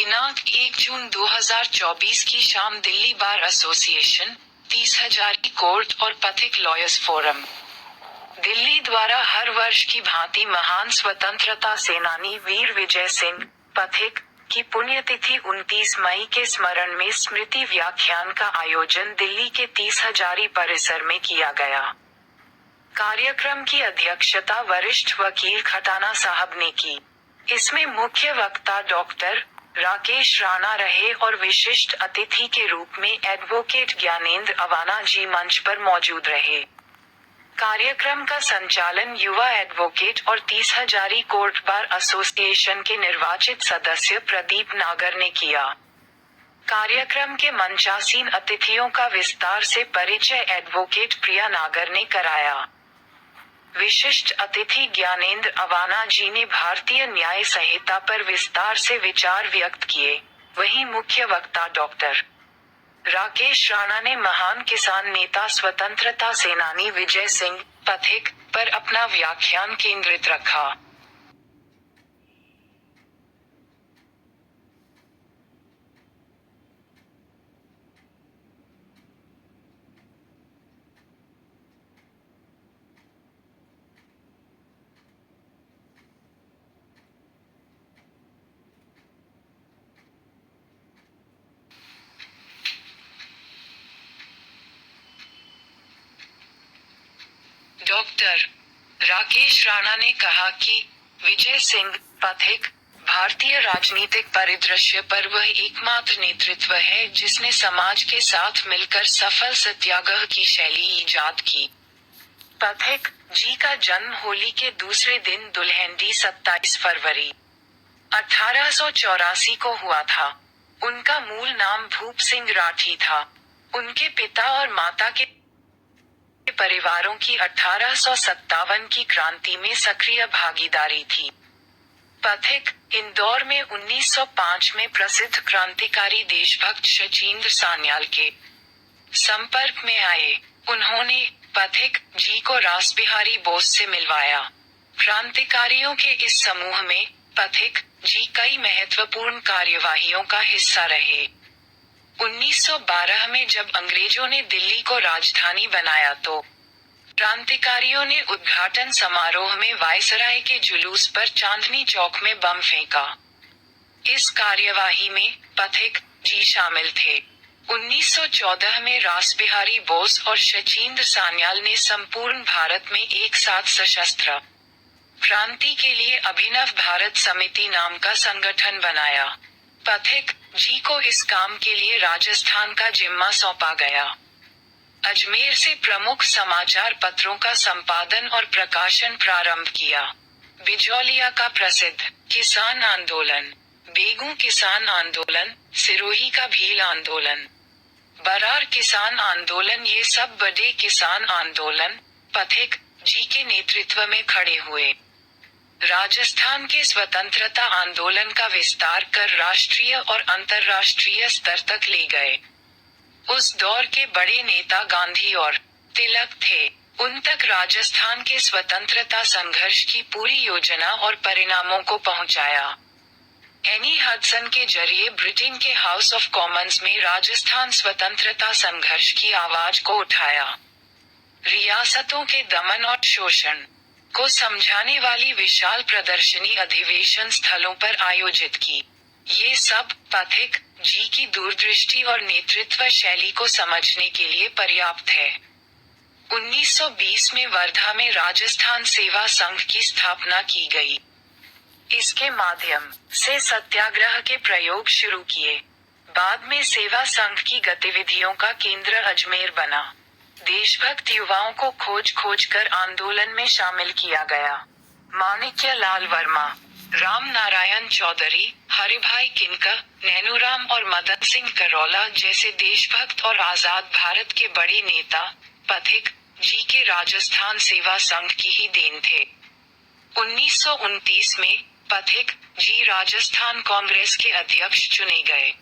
दिनांक 1 जून 2024 की शाम दिल्ली बार एसोसिएशन, 30,000 कोर्ट और पथिक लॉयर्स फोरम, दिल्ली द्वारा हर वर्ष की भांति महान स्वतंत्रता सेनानी वीर विजय सिंह, पथिक, की पुण्यतिथि 29 मई के स्मरण में स्मृति व्याख्यान का आयोजन दिल्ली के 30,000 परिसर में किया गया। कार्यक्रम की अध्यक्षता वरिष्ठ वकील खटाना साहब ने की। इसमें मुख्य वक्ता डॉक्टर राकेश राणा रहे और विशिष्ट अतिथि के रूप में एडवोकेट ज्ञानेंद्र अवाना जी मंच पर मौजूद रहे। कार्यक्रम का संचालन युवा एडवोकेट और 30,000 कोर्ट बार एसोसिएशन के निर्वाचित सदस्य प्रदीप नागर ने किया। कार्यक्रम के मंचासीन अतिथियों का विस्तार से परिचय एडवोकेट प्रिया नागर ने कराया। विशिष्ट अतिथि ज्ञानेंद्र अवाना जी ने भारतीय न्याय संहिता पर विस्तार से विचार व्यक्त किए। वहीं मुख्य वक्ता डॉक्टर राकेश राणा ने महान किसान नेता स्वतंत्रता सेनानी विजय सिंह, पथिक, पर अपना व्याख्यान केंद्रित रखा। डॉक्टर राकेश राणा ने कहा कि विजय सिंह, पथिक, भारतीय राजनीतिक परिदृश्य पर वह एकमात्र नेतृत्व है जिसने समाज के साथ मिलकर सफल सत्याग्रह की शैली ईजाद की। पथिक जी का जन्म होली के दूसरे दिन दुल्हेंडी 27 फरवरी 1884 को हुआ था। उनका मूल नाम भूप सिंह राठी था। उनके पिता और माता के परिवारों की 1857 की क्रांति में सक्रिय भागीदारी थी। पथिक इंदौर में 1905 में प्रसिद्ध क्रांतिकारी देशभक्त शचीन्द्र सान्याल के संपर्क में आए। उन्होंने पथिक जी को रासबिहारी बोस से मिलवाया। क्रांतिकारियों के इस समूह में पथिक जी कई महत्वपूर्ण कार्यवाहियों का हिस्सा रहे। 1912 में जब अंग्रेजों ने दिल्ली को राजधानी बनाया तो क्रांतिकारियों ने उद्घाटन समारोह में वायसराय के जुलूस पर चांदनी चौक में बम फेंका। इस कार्यवाही में पथिक जी शामिल थे। 1914 में रासबिहारी बोस और शचीन्द्र सान्याल ने संपूर्ण भारत में एक साथ सशस्त्र क्रांति के लिए अभिनव भारत समिति नाम का संगठन बनाया। पथिक जी को इस काम के लिए राजस्थान का जिम्मा सौंपा गया। अजमेर से प्रमुख समाचार पत्रों का संपादन और प्रकाशन प्रारंभ किया। बिजौलिया का प्रसिद्ध किसान आंदोलन, बेगू किसान आंदोलन, सिरोही का भील आंदोलन, बरार किसान आंदोलन, ये सब बड़े किसान आंदोलन पथिक जी के नेतृत्व में खड़े हुए। राजस्थान के स्वतंत्रता आंदोलन का विस्तार कर राष्ट्रीय और अंतर्राष्ट्रीय स्तर तक ले गए। उस दौर के बड़े नेता गांधी और तिलक थे। उन तक राजस्थान के स्वतंत्रता संघर्ष की पूरी योजना और परिणामों को पहुंचाया। एनी हडसन के जरिए ब्रिटेन के हाउस ऑफ कॉमन्स में राजस्थान स्वतंत्रता संघर्ष की आवाज को उठाया। रियासतों के दमन और शोषण को समझाने वाली विशाल प्रदर्शनी अधिवेशन स्थलों पर आयोजित की। ये सब पथिक जी की दूरदृष्टि और नेतृत्व शैली को समझने के लिए पर्याप्त है। 1920 में वर्धा में राजस्थान सेवा संघ की स्थापना की गई। इसके माध्यम से सत्याग्रह के प्रयोग शुरू किए। बाद में सेवा संघ की गतिविधियों का केंद्र अजमेर बना। देशभक्त युवाओं को खोज कर आंदोलन में शामिल किया गया। माणिक्य लाल वर्मा, राम नारायण चौधरी, हरिभाई किनकर, नैनूराम और मदन सिंह करोला जैसे देशभक्त और आजाद भारत के बड़े नेता पथिक जी के राजस्थान सेवा संघ की ही देन थे। 1929 में पथिक जी राजस्थान कांग्रेस के अध्यक्ष चुने गए।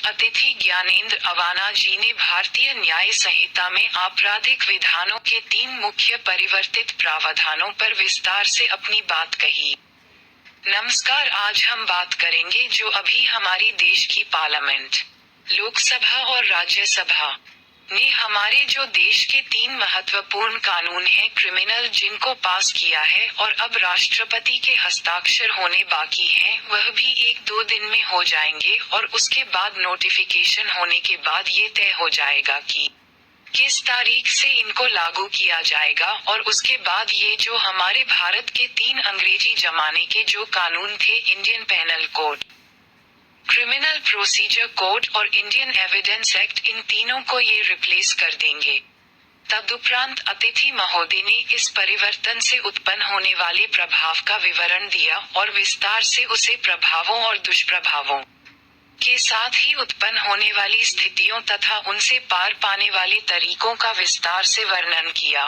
अतिथि ज्ञानेंद्र अवाना जी ने भारतीय न्याय संहिता में आपराधिक विधानों के 3 मुख्य परिवर्तित प्रावधानों पर विस्तार से अपनी बात कही। नमस्कार, आज हम बात करेंगे जो अभी हमारी देश की पार्लियामेंट, लोकसभा और राज्यसभा ने हमारे जो देश के 3 महत्वपूर्ण कानून हैं क्रिमिनल जिनको पास किया है और अब राष्ट्रपति के हस्ताक्षर होने बाकी हैं, वह भी 1-2 दिन में हो जाएंगे और उसके बाद नोटिफिकेशन होने के बाद ये तय हो जाएगा कि किस तारीख से इनको लागू किया जाएगा। और उसके बाद ये जो हमारे भारत के 3 अंग्रेजी जमाने के जो कानून थे, Indian Penal Code, Criminal Procedure Code और इंडियन एविडेंस एक्ट, इन तीनों को ये रिप्लेस कर देंगे। तदुपरांत अतिथि महोदय ने इस परिवर्तन से उत्पन्न होने वाले प्रभाव का विवरण दिया और विस्तार से उसे प्रभावों और दुष्प्रभावों के साथ ही उत्पन्न होने वाली स्थितियों तथा उनसे पार पाने वाले तरीकों का विस्तार से वर्णन किया।